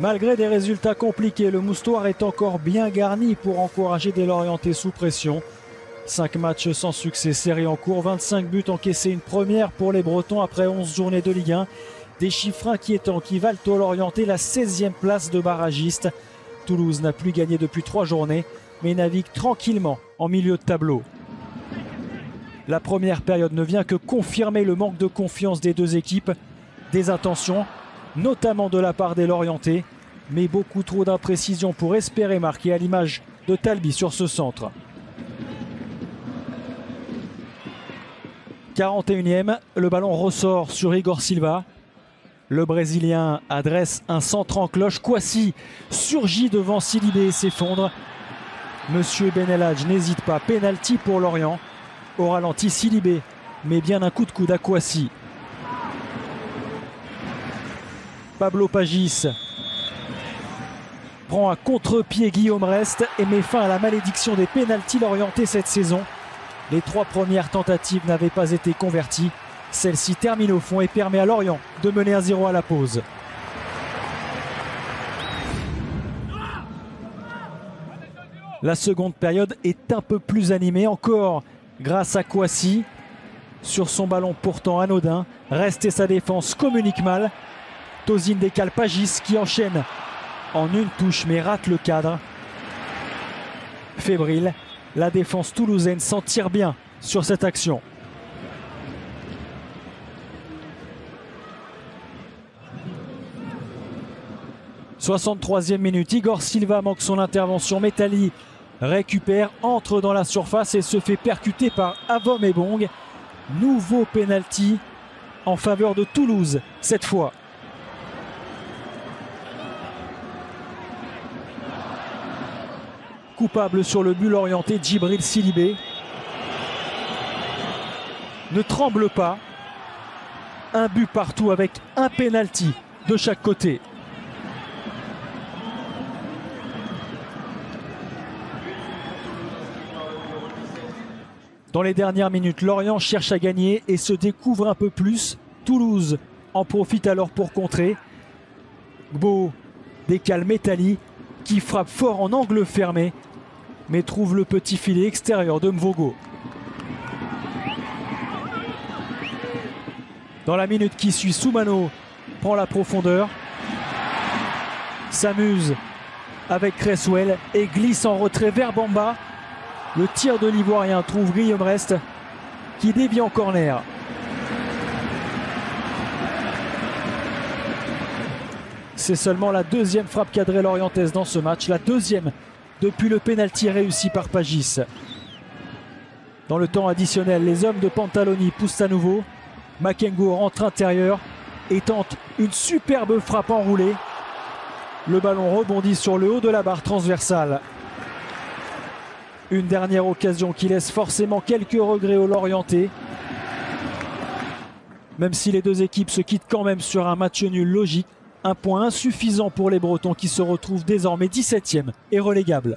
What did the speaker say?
Malgré des résultats compliqués, le Moustoir est encore bien garni pour encourager des Lorientais sous pression. 5 matchs sans succès, série en cours, 25 buts encaissés, une première pour les Bretons après 11 journées de Ligue 1. Des chiffres inquiétants qui valent aux Lorientais la 16e place de barragiste. Toulouse n'a plus gagné depuis 3 journées, mais navigue tranquillement en milieu de tableau. La première période ne vient que confirmer le manque de confiance des deux équipes. Des intentions, notamment de la part des Lorientais, mais beaucoup trop d'imprécisions pour espérer marquer, à l'image de Talbi sur ce centre. 41e, le ballon ressort sur Igor Silva. Le Brésilien adresse un centre en cloche. Kouassi surgit devant Silibé et s'effondre. Monsieur Benelhadj n'hésite pas, pénalty pour Lorient. Au ralenti, Silibé met bien un coup de coude à Kouassi. Pablo Pagis prend à contre-pied Guillaume Rest et met fin à la malédiction des pénaltys lorientais cette saison. Les 3 premières tentatives n'avaient pas été converties. Celle-ci termine au fond et permet à Lorient de mener 1-0 à la pause. La seconde période est un peu plus animée encore grâce à Kouassi. Sur son ballon pourtant anodin, Rest et sa défense communiquent mal. Tozin décale Pagis qui enchaîne en une touche mais rate le cadre. Fébrile, la défense toulousaine s'en tire bien sur cette action. « 63e minute, Igor Silva manque son intervention. Metali récupère, entre dans la surface et se fait percuter par Avom Ebong. Nouveau pénalty en faveur de Toulouse cette fois. Coupable sur le but lorientais, Djibril Silibé ne tremble pas. Un but partout avec un pénalty de chaque côté. Dans les dernières minutes, Lorient cherche à gagner et se découvre un peu plus. Toulouse en profite alors pour contrer. Gbo décale Metali qui frappe fort en angle fermé, mais trouve le petit filet extérieur de Mvogo. Dans la minute qui suit, Soumano prend la profondeur, s'amuse avec Cresswell et glisse en retrait vers Bamba. Le tir de l'Ivoirien trouve Guillaume Rest qui dévie en corner. C'est seulement la 2e frappe cadrée lorientaise dans ce match, la 2e depuis le pénalty réussi par Pagis. Dans le temps additionnel, les hommes de Pantaloni poussent à nouveau. Makengo rentre intérieur et tente une superbe frappe enroulée. Le ballon rebondit sur le haut de la barre transversale. Une dernière occasion qui laisse forcément quelques regrets aux Lorientais. Même si les deux équipes se quittent quand même sur un match nul logique, un point insuffisant pour les Bretons qui se retrouvent désormais 17e et relégables.